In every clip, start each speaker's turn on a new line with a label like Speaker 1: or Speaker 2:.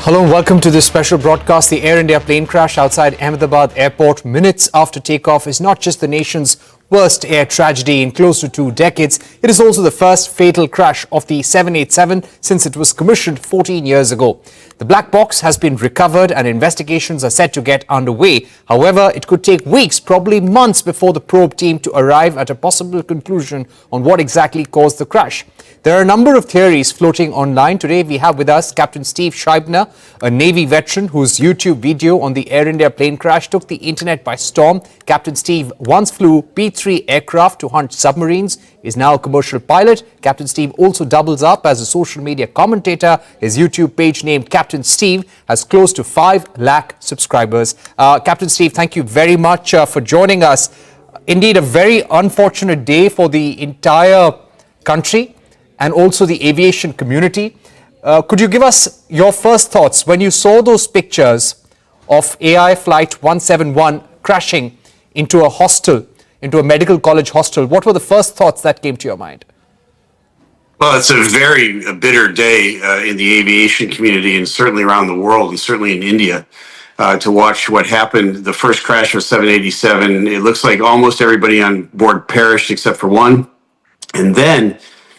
Speaker 1: Hello and welcome to this special broadcast. The Air India plane crash outside Ahmedabad airport minutes after takeoff is not just the nation's worst air tragedy in close to 2 decades. It is also the first fatal crash of the 787 since it was commissioned 14 years ago. The black box has been recovered and investigations are set to get underway. However, it could take weeks, probably months, before the probe team to arrive at a possible conclusion on what exactly caused the crash. There are a number of theories floating online. Today we have with us Captain Steve Scheibner, a Navy veteran whose YouTube video on the Air India plane crash took the internet by storm. Captain Steve once flew P-3 aircraft to hunt submarines, is now a commercial pilot. Captain Steve also doubles up as a social media commentator. His YouTube page named Captain Steve has close to 5 lakh subscribers. Captain Steve, thank you very much for joining us. Indeed, a very unfortunate day for the entire country and also the aviation community. Could you give us your first thoughts when you saw those pictures of AI Flight 171 crashing into a hostel, into a medical college hostel? What were the first thoughts that came to your mind?
Speaker 2: Well, it's a very bitter day in the aviation community and certainly around the world and certainly in India to watch what happened. The first crash of 787, it looks like almost everybody on board perished except for one. And then,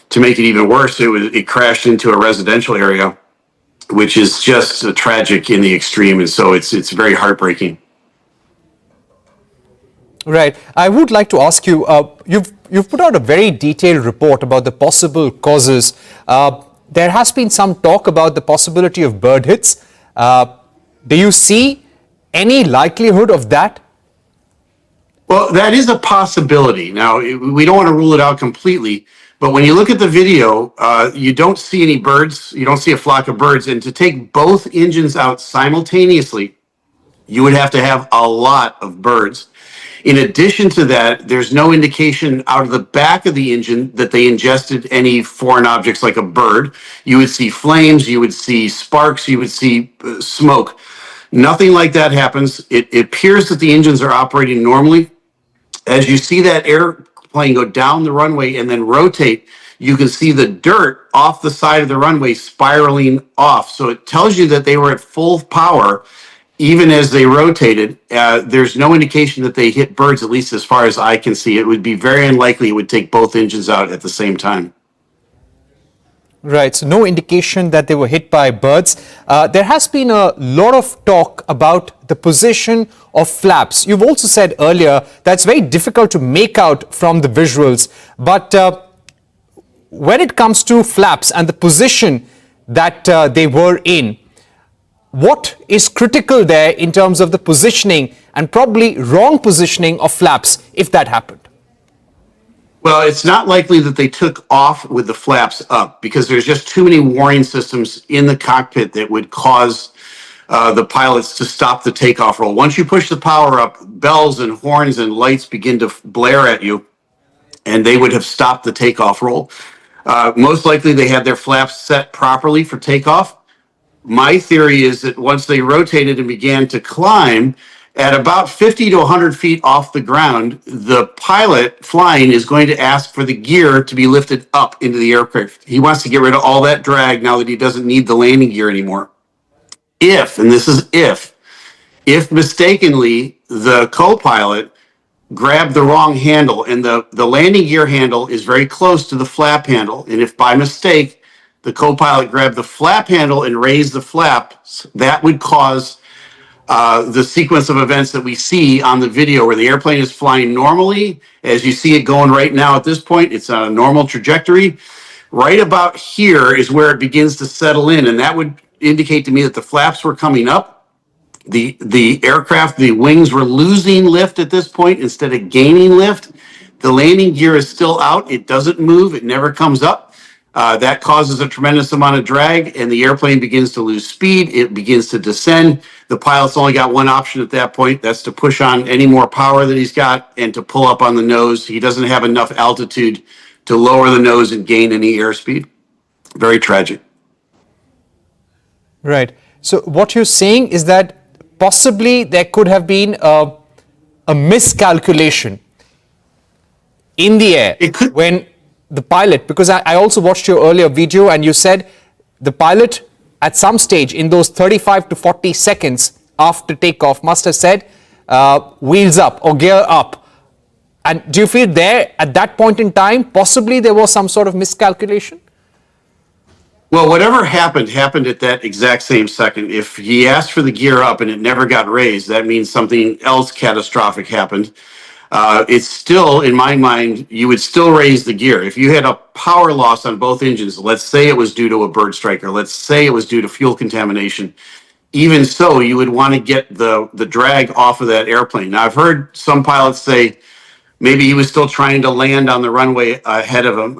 Speaker 2: to make it even worse, it crashed into a residential area, which is just tragic in the extreme, and so it's very heartbreaking.
Speaker 1: Right. I would like to ask you, you've put out a very detailed report about the possible causes. There has been some talk about the possibility of bird hits. Do you see any likelihood of that?
Speaker 2: Well, that is a possibility. Now, we don't want to rule it out completely, but when you look at the video, you don't see any birds. You don't see a flock of birds. And to take both engines out simultaneously, you would have to have a lot of birds. In addition to that, there's no indication out of the back of the engine that they ingested any foreign objects like a bird. You would see flames, you would see sparks, you would see smoke. Nothing like that happens. It appears that the engines are operating normally. As you see that airplane go down the runway and then rotate, you can see the dirt off the side of the runway spiraling off. So it tells you that they were at full power even as they rotated. There's no indication that they hit birds, at least as far as I can see. It would be very unlikely it would take both engines out at the same time.
Speaker 1: Right, so no indication that they were hit by birds. There has been a lot of talk about the position of flaps. You've also said earlier that's very difficult to make out from the visuals. But when it comes to flaps and the position that they were in, what is critical there in terms of the positioning and probably wrong positioning of flaps if that happened?
Speaker 2: Well, it's not likely that they took off with the flaps up because there's just too many warning systems in the cockpit that would cause the pilots to stop the takeoff roll. Once you push the power up, bells and horns and lights begin to blare at you, and they would have stopped the takeoff roll. Most likely they had their flaps set properly for takeoff. My theory is that once they rotated and began to climb, at about 50 to 100 feet off the ground, the pilot flying is going to ask for the gear to be lifted up into the aircraft. He wants to get rid of all that drag now that he doesn't need the landing gear anymore. If, and this is if mistakenly the co-pilot grabbed the wrong handle, and the landing gear handle is very close to the flap handle, and if by mistake the co-pilot grabbed the flap handle and raised the flaps, that would cause the sequence of events that we see on the video where the airplane is flying normally. As you see it going right now at this point, it's on a normal trajectory. Right about here is where it begins to settle in, and that would indicate to me that the flaps were coming up. The aircraft, the wings were losing lift at this point instead of gaining lift. The landing gear is still out. It doesn't move. It never comes up. That causes a tremendous amount of drag, and the airplane begins to lose speed. It begins to descend. The pilot's only got one option at that point. That's to push on any more power that he's got and to pull up on the nose. He doesn't have enough altitude to lower the nose and gain any airspeed. Very tragic.
Speaker 1: Right. So what you're saying is that possibly there could have been a miscalculation in the air when the pilot, because I also watched your earlier video and you said the pilot at some stage in those 35 to 40 seconds after takeoff must have said, wheels up or gear up. And do you feel there at that point in time, possibly there was some sort of miscalculation?
Speaker 2: Well, whatever happened at that exact same second. If he asked for the gear up and it never got raised, that means something else catastrophic happened. It's still, in my mind, you would still raise the gear. If you had a power loss on both engines, let's say it was due to a bird strike, or let's say it was due to fuel contamination, even so, you would want to get the drag off of that airplane. Now, I've heard some pilots say maybe he was still trying to land on the runway ahead of him.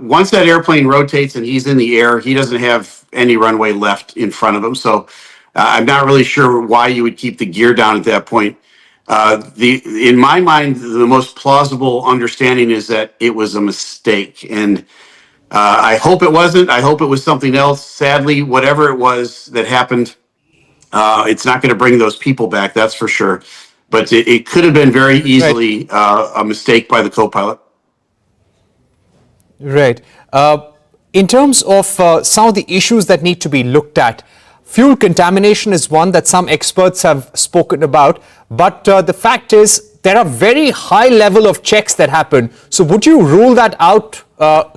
Speaker 2: Once that airplane rotates and he's in the air, he doesn't have any runway left in front of him. So I'm not really sure why you would keep the gear down at that point. In my mind, the most plausible understanding is that it was a mistake, and I hope it wasn't. I hope it was something else. Sadly, whatever it was that happened, it's not going to bring those people back. That's for sure. But it could have been very easily a mistake by the co-pilot.
Speaker 1: Right. In terms of some of the issues that need to be looked at, fuel contamination is one that some experts have spoken about, but the fact is there are very high level of checks that happen. So would you rule that out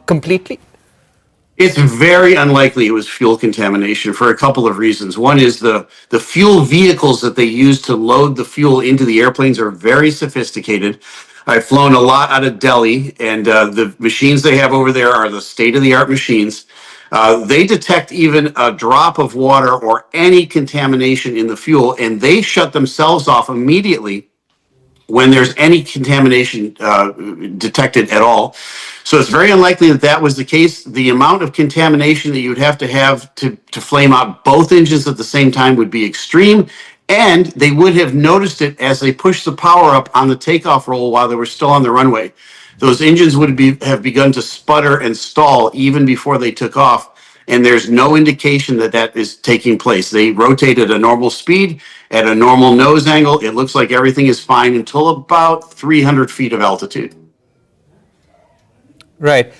Speaker 1: completely?
Speaker 2: It's very unlikely it was fuel contamination for a couple of reasons. One is the fuel vehicles that they use to load the fuel into the airplanes are very sophisticated. I've flown a lot out of Delhi, and the machines they have over there are the state-of-the-art machines. They detect even a drop of water or any contamination in the fuel, and they shut themselves off immediately when there's any contamination detected at all. So it's very unlikely that that was the case. The amount of contamination that you would have to flame out both engines at the same time would be extreme, and they would have noticed it as they pushed the power up on the takeoff roll while they were still on the runway. Those engines would have begun to sputter and stall even before they took off, and there's no indication that that is taking place. They rotate at a normal speed, at a normal nose angle. It looks like everything is fine until about 300 feet of altitude.
Speaker 1: Right.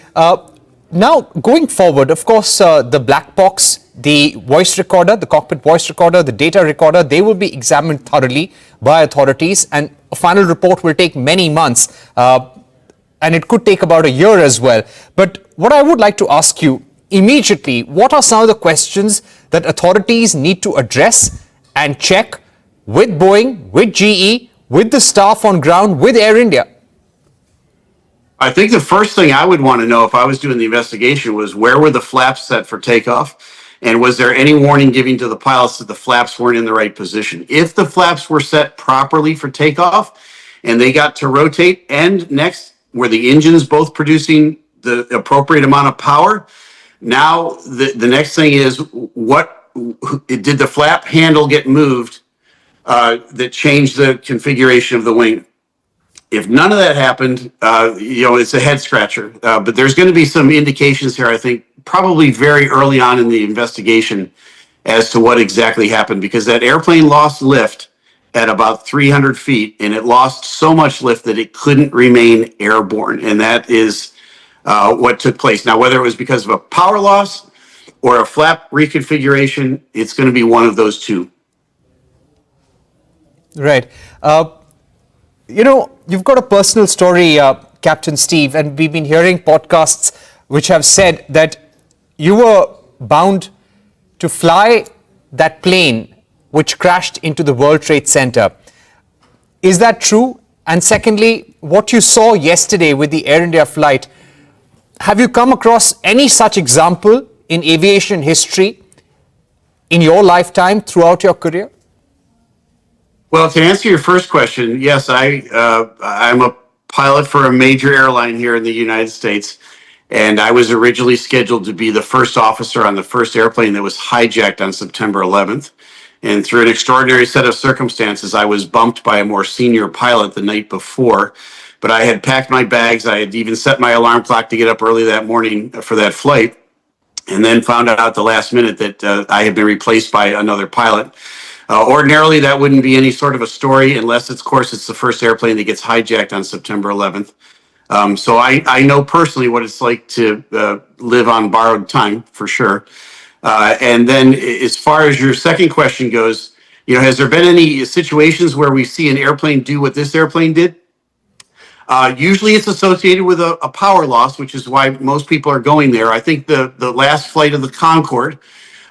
Speaker 1: Now, going forward, of course, the black box, the voice recorder, the cockpit voice recorder, the data recorder, they will be examined thoroughly by authorities, and a final report will take many months, and it could take about a year as well. But what I would like to ask you immediately, what are some of the questions that authorities need to address and check with Boeing, with GE, with the staff on ground, with Air India?
Speaker 2: I think the first thing I would want to know if I was doing the investigation was where were the flaps set for takeoff, and was there any warning given to the pilots that the flaps weren't in the right position? If the flaps were set properly for takeoff and they got to rotate, and next were the engines both producing the appropriate amount of power, now the next thing is, what did the flap handle get moved that changed the configuration of the wing? If none of that happened, it's a head scratcher. But there's going to be some indications here, I think, probably very early on in the investigation as to what exactly happened, because that airplane lost lift at about 300 feet, and it lost so much lift that it couldn't remain airborne. And that is what took place. Now, whether it was because of a power loss or a flap reconfiguration, it's going to be one of those two.
Speaker 1: Right. You've got a personal story, Captain Steve, and we've been hearing podcasts which have said that you were bound to fly that plane which crashed into the World Trade Center. Is that true? And secondly, what you saw yesterday with the Air India flight, have you come across any such example in aviation history in your lifetime throughout your career?
Speaker 2: Well, to answer your first question, yes, I'm a pilot for a major airline here in the United States, and I was originally scheduled to be the first officer on the first airplane that was hijacked on September 11th. And through an extraordinary set of circumstances, I was bumped by a more senior pilot the night before. But I had packed my bags. I had even set my alarm clock to get up early that morning for that flight, and then found out at the last minute that I had been replaced by another pilot. Ordinarily, that wouldn't be any sort of a story unless, of course, it's the first airplane that gets hijacked on September 11th. So I know personally what it's like to live on borrowed time, for sure. And then as far as your second question goes, has there been any situations where we see an airplane do what this airplane did? Usually it's associated with a power loss, which is why most people are going there. I think the last flight of the Concorde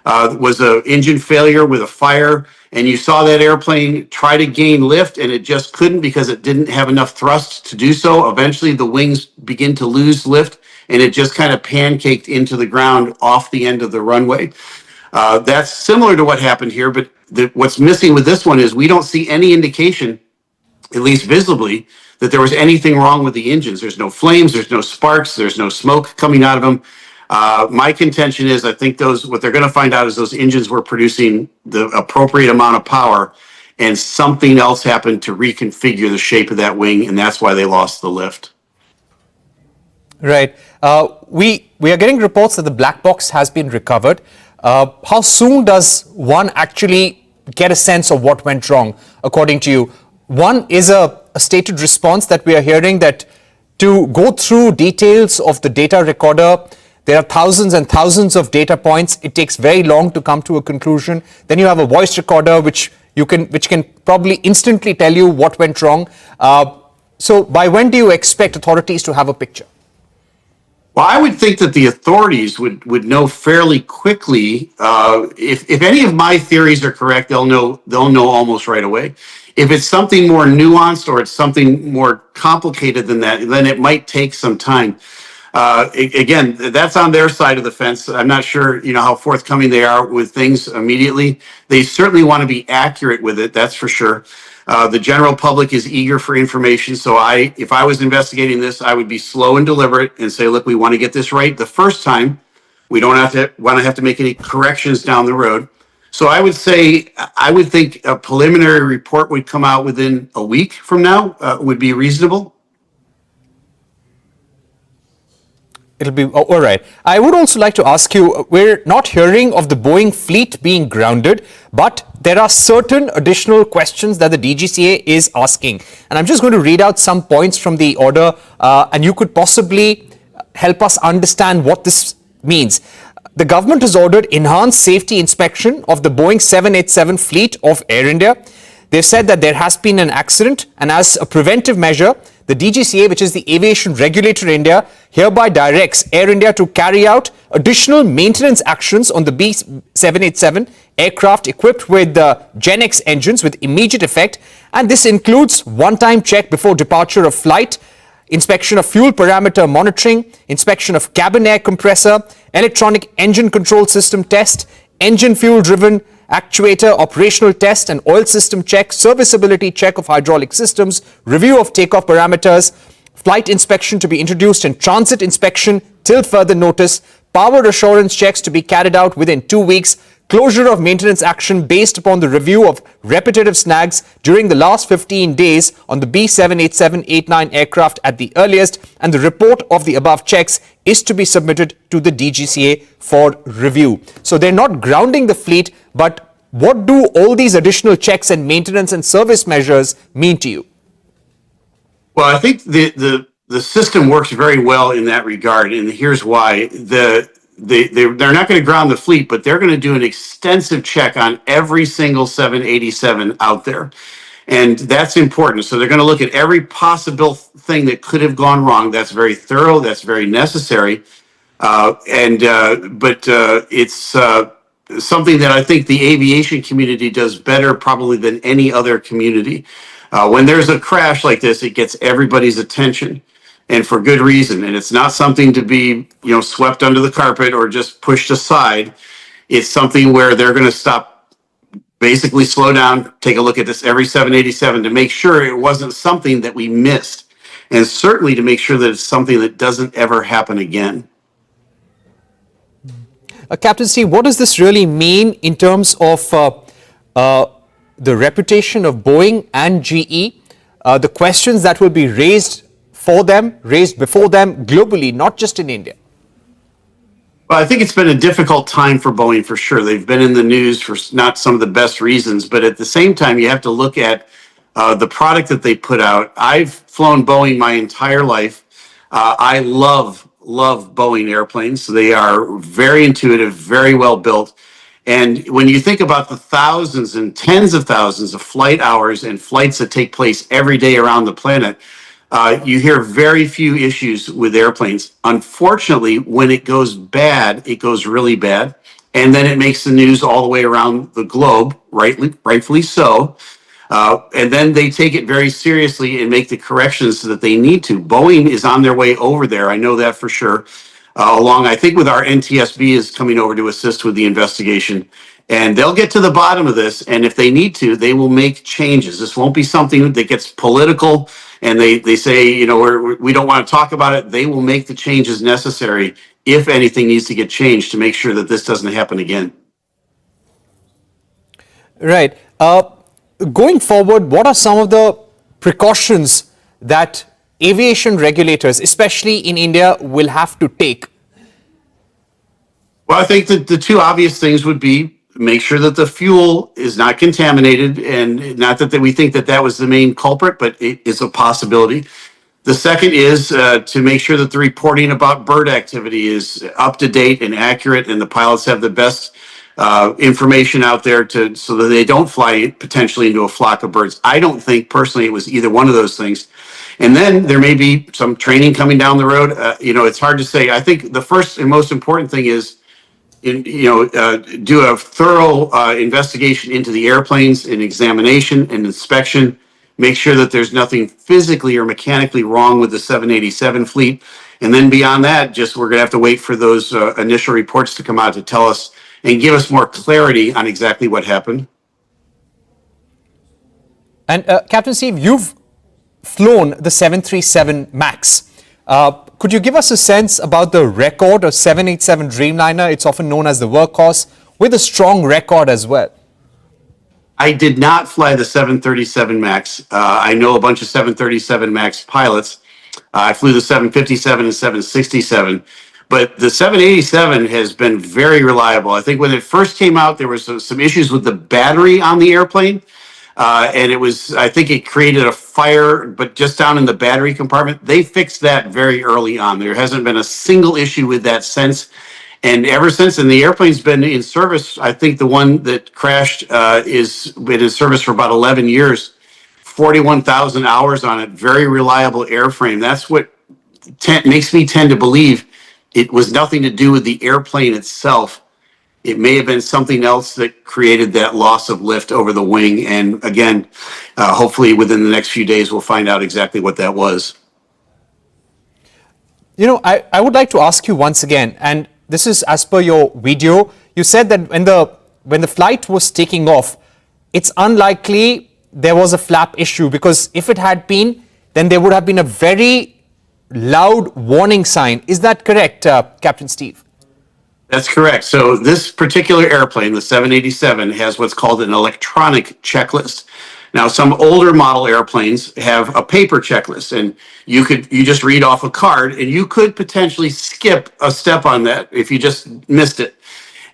Speaker 2: was an engine failure with a fire, and you saw that airplane try to gain lift, and it just couldn't because it didn't have enough thrust to do so. Eventually, the wings begin to lose lift, and it just kind of pancaked into the ground off the end of the runway. That's similar to what happened here, but what's missing with this one is we don't see any indication, at least visibly, that there was anything wrong with the engines. There's no flames, there's no sparks, there's no smoke coming out of them. My contention is I think what they're going to find out is those engines were producing the appropriate amount of power, and something else happened to reconfigure the shape of that wing, and that's why they lost the lift.
Speaker 1: Right. We are getting reports that the black box has been recovered. How soon does one actually get a sense of what went wrong, according to you? One is a stated response that we are hearing that to go through details of the data recorder, there are thousands and thousands of data points. It takes very long to come to a conclusion. Then you have a voice recorder which can probably instantly tell you what went wrong. So by when do you expect authorities to have a picture?
Speaker 2: Well, I would think that the authorities would know fairly quickly. If any of my theories are correct, they'll know almost right away. If it's something more nuanced or it's something more complicated than that, then it might take some time. Again, that's on their side of the fence. I'm not sure, how forthcoming they are with things immediately. They certainly want to be accurate with it, that's for sure. The general public is eager for information. So if I was investigating this, I would be slow and deliberate and say, look, we want to get this right the first time. We don't have to make any corrections down the road. So I would think a preliminary report would come out within a week from now would be reasonable.
Speaker 1: It'll be all right. I would also like to ask you, we're not hearing of the Boeing fleet being grounded, but there are certain additional questions that the DGCA is asking. And I'm just going to read out some points from the order, and you could possibly help us understand what this means. The government has ordered enhanced safety inspection of the Boeing 787 fleet of Air India. They've said that there has been an accident, and as a preventive measure, the DGCA, which is the Aviation Regulator India, hereby directs Air India to carry out additional maintenance actions on the B787 aircraft equipped with the Gen X engines with immediate effect. And this includes one-time check before departure of flight, inspection of fuel parameter monitoring, inspection of cabin air compressor, electronic engine control system test, engine fuel driven actuator operational test and oil system check, serviceability check of hydraulic systems, review of takeoff parameters, flight inspection to be introduced and transit inspection till further notice, power assurance checks to be carried out within 2 weeks, closure of maintenance action based upon the review of repetitive snags during the last 15 days on the B787-89 aircraft at the earliest, and the report of the above checks is to be submitted to the DGCA for review. So they're not grounding the fleet, but what do all these additional checks and maintenance and service measures mean to you?
Speaker 2: Well, I think the system works very well in that regard, and here's why. They're not going to ground the fleet, but they're going to do an extensive check on every single 787 out there. And that's important. So they're going to look at every possible thing that could have gone wrong. That's very thorough. That's very necessary. But it's something that I think the aviation community does better probably than any other community. When there's a crash like this, it gets everybody's attention, and for good reason. And it's not something to be, swept under the carpet or just pushed aside. It's something where they're going to stop, basically slow down, take a look at this every 787 to make sure it wasn't something that we missed, and certainly to make sure that it's something that doesn't ever happen again.
Speaker 1: Captain Steve, what does this really mean in terms of the reputation of Boeing and GE, the questions that will be raised before them globally, not just in India?
Speaker 2: Well, I think it's been a difficult time for Boeing for sure. They've been in the news for not some of the best reasons, but at the same time, you have to look at the product that they put out. I've flown Boeing my entire life. I love love Boeing airplanes. They are very intuitive, very well built. And when you think about the thousands and tens of thousands of flight hours and flights that take place every day around the planet, you hear very few issues with airplanes. Unfortunately, when it goes bad, it goes really bad. And then it makes the news all the way around the globe, rightfully so. And then they take it very seriously and make the corrections that they need to. Boeing is on their way over there. I know that for sure. I think with our NTSB is coming over to assist with the investigation. And they'll get to the bottom of this. And if they need to, they will make changes. This won't be something that gets political and they say, you know, we don't want to talk about it. They will make the changes necessary if anything needs to get changed to make sure that this doesn't happen again.
Speaker 1: Right. Going forward, what are some of the precautions that aviation regulators, especially in India, will have to take?
Speaker 2: Well, I think that the two obvious things would be make sure that the fuel is not contaminated, and not that we think that that was the main culprit, but it is a possibility. The second is to make sure that the reporting about bird activity is up to date and accurate, and the pilots have the best information out there so that they don't fly potentially into a flock of birds. I don't think personally it was either one of those things. And then there may be some training coming down the road. It's hard to say. I think the first and most important thing is do a thorough investigation into the airplanes, an examination and inspection. Make sure that there's nothing physically or mechanically wrong with the 787 fleet. And then beyond that, we're going to have to wait for those initial reports to come out to tell us and give us more clarity on exactly what happened.
Speaker 1: And Captain Steve, you've flown the 737 MAX. Could you give us a sense about the record of 787 Dreamliner? It's often known as the workhorse, with a strong record as well.
Speaker 2: I did not fly the 737 MAX. I know a bunch of 737 MAX pilots. I flew the 757 and 767. But the 787 has been very reliable. I think when it first came out, there was some issues with the battery on the airplane. And I think it created a fire, but just down in the battery compartment. They fixed that very early on. There hasn't been a single issue with that since. And ever since, and the airplane's been in service, I think the one that crashed is been in service for about 11 years, 41,000 hours on it, very reliable airframe. That's what makes me tend to believe it was nothing to do with the airplane itself. It may have been something else that created that loss of lift over the wing. And again, hopefully within the next few days, we'll find out exactly what that was.
Speaker 1: I would like to ask you once again, and this is as per your video, you said that when the flight was taking off, it's unlikely there was a flap issue, because if it had been, then there would have been a very loud warning sign. Is that correct, Captain Steve?
Speaker 2: That's correct. So this particular airplane, the 787, has what's called an electronic checklist. Now, some older model airplanes have a paper checklist, and you just read off a card, and you could potentially skip a step on that if you just missed it.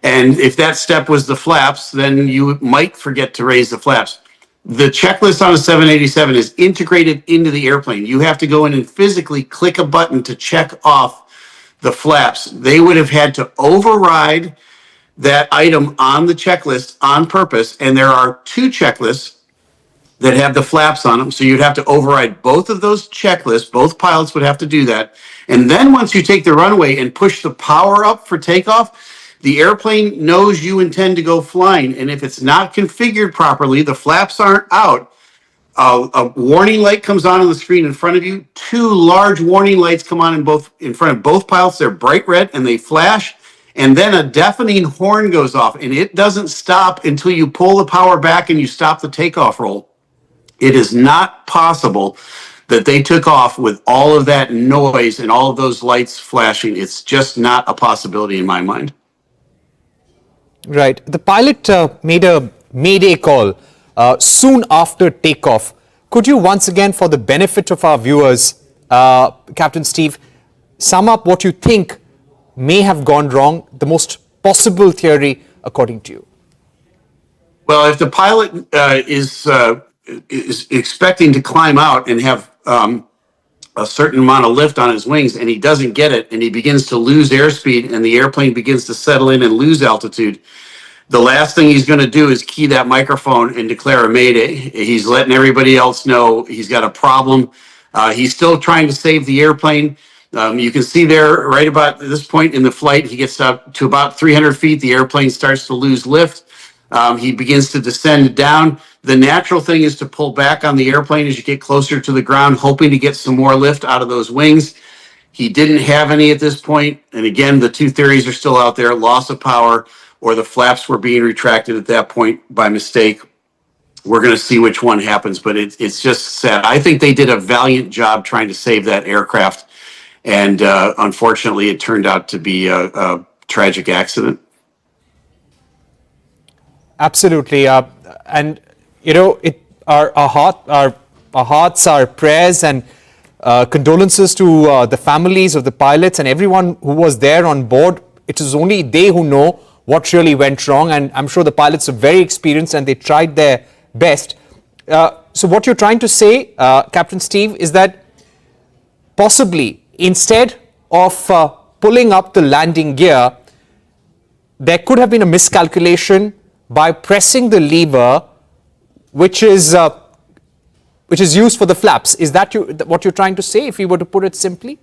Speaker 2: And if that step was the flaps, then you might forget to raise the flaps. The checklist on a 787 is integrated into the airplane. You have to go in and physically click a button to check off the flaps. They would have had to override that item on the checklist on purpose, and there are two checklists that have the flaps on them, so you'd have to override both of those checklists. Both pilots would have to do that. And then once you take the runway and push the power up for takeoff, the airplane knows you intend to go flying, and if it's not configured properly, the flaps aren't out, a warning light comes on the screen in front of you. Two large warning lights come on in front of both pilots. They're bright red and they flash. And then a deafening horn goes off, and it doesn't stop until you pull the power back and you stop the takeoff roll. It is not possible that they took off with all of that noise and all of those lights flashing. It's just not a possibility in my mind.
Speaker 1: Right. The pilot made a Mayday call soon after takeoff. Could you once again, for the benefit of our viewers, Captain Steve, sum up what you think may have gone wrong, the most possible theory according to you?
Speaker 2: Well, if the pilot is expecting to climb out and have a certain amount of lift on his wings and he doesn't get it and he begins to lose airspeed and the airplane begins to settle in and lose altitude, the last thing he's going to do is key that microphone and declare a mayday. He's letting everybody else know he's got a problem. He's still trying to save the airplane. You can see there right about this point in the flight, he gets up to about 300 feet. The airplane starts to lose lift. He begins to descend down. The natural thing is to pull back on the airplane as you get closer to the ground, hoping to get some more lift out of those wings. He didn't have any at this point. And again, the two theories are still out there: loss of power, or the flaps were being retracted at that point by mistake. We're going to see which one happens, but it's just sad. I think they did a valiant job trying to save that aircraft. And unfortunately, it turned out to be a tragic accident.
Speaker 1: Absolutely. And, you know, our hearts, our prayers and condolences to the families of the pilots and everyone who was there on board. It is only they who know what really went wrong. And I'm sure the pilots are very experienced and they tried their best. So what you're trying to say, Captain Steve, is that possibly instead of pulling up the landing gear, there could have been a miscalculation by pressing the lever, which is used for the flaps. Is that what you're trying to say, if you were to put it simply?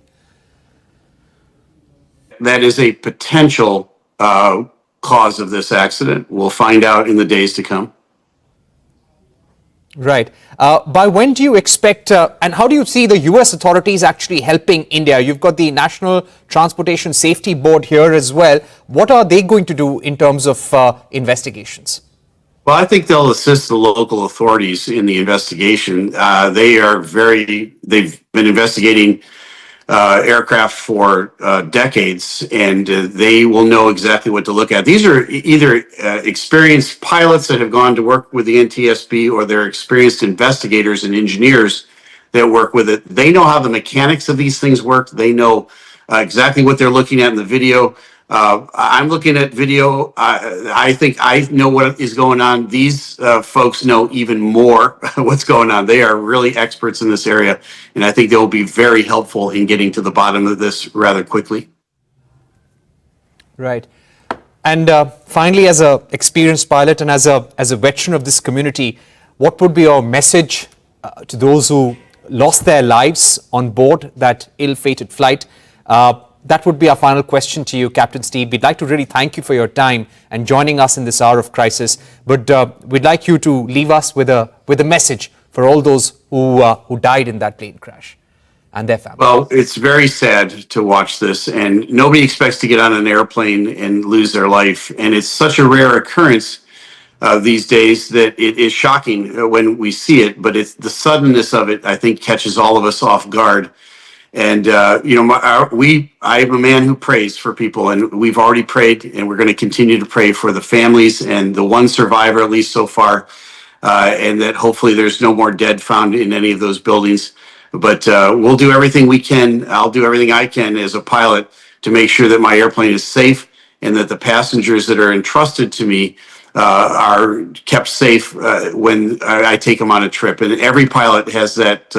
Speaker 2: That is a potential cause of this accident. We'll find out in the days to come.
Speaker 1: Right. By when do you expect, and how do you see the US authorities actually helping India? You've got the National Transportation Safety Board here as well. What are they going to do in terms of investigations?
Speaker 2: Well, I think they'll assist the local authorities in the investigation. They've been investigating aircraft for decades, and they will know exactly what to look at. These are either experienced pilots that have gone to work with the NTSB, or they're experienced investigators and engineers that work with it. They know how the mechanics of these things work. They know exactly what they're looking at in the video. I'm looking at video. I think I know what is going on. These folks know even more what's going on. They are really experts in this area, and I think they will be very helpful in getting to the bottom of this rather quickly.
Speaker 1: Right. And finally, as an experienced pilot and as a veteran of this community, what would be your message to those who lost their lives on board that ill-fated flight? That would be our final question to you, Captain Steve. We'd like to really thank you for your time and joining us in this hour of crisis. But we'd like you to leave us with a message for all those who died in that plane crash and their families.
Speaker 2: Well, it's very sad to watch this, and nobody expects to get on an airplane and lose their life. And it's such a rare occurrence these days that it is shocking when we see it. But it's the suddenness of it, I think, catches all of us off guard. And, I'm a man who prays for people, and we've already prayed, and we're going to continue to pray for the families and the one survivor, at least so far, and that hopefully there's no more dead found in any of those buildings. But we'll do everything we can. I'll do everything I can as a pilot to make sure that my airplane is safe and that the passengers that are entrusted to me are kept safe when I take them on a trip. And every pilot has that,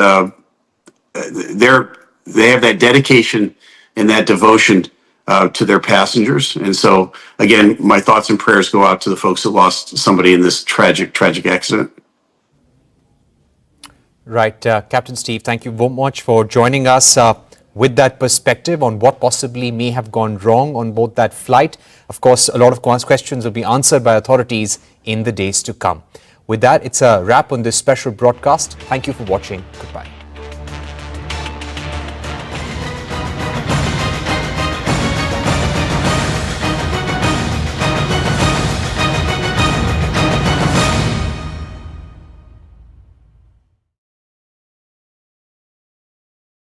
Speaker 2: they have that dedication and that devotion to their passengers. And so, again, my thoughts and prayers go out to the folks that lost somebody in this tragic accident.
Speaker 1: Right. Captain Steve, thank you very much for joining us with that perspective on what possibly may have gone wrong on board that flight. Of course, a lot of questions will be answered by authorities in the days to come. With that, it's a wrap on this special broadcast. Thank you for watching. Goodbye.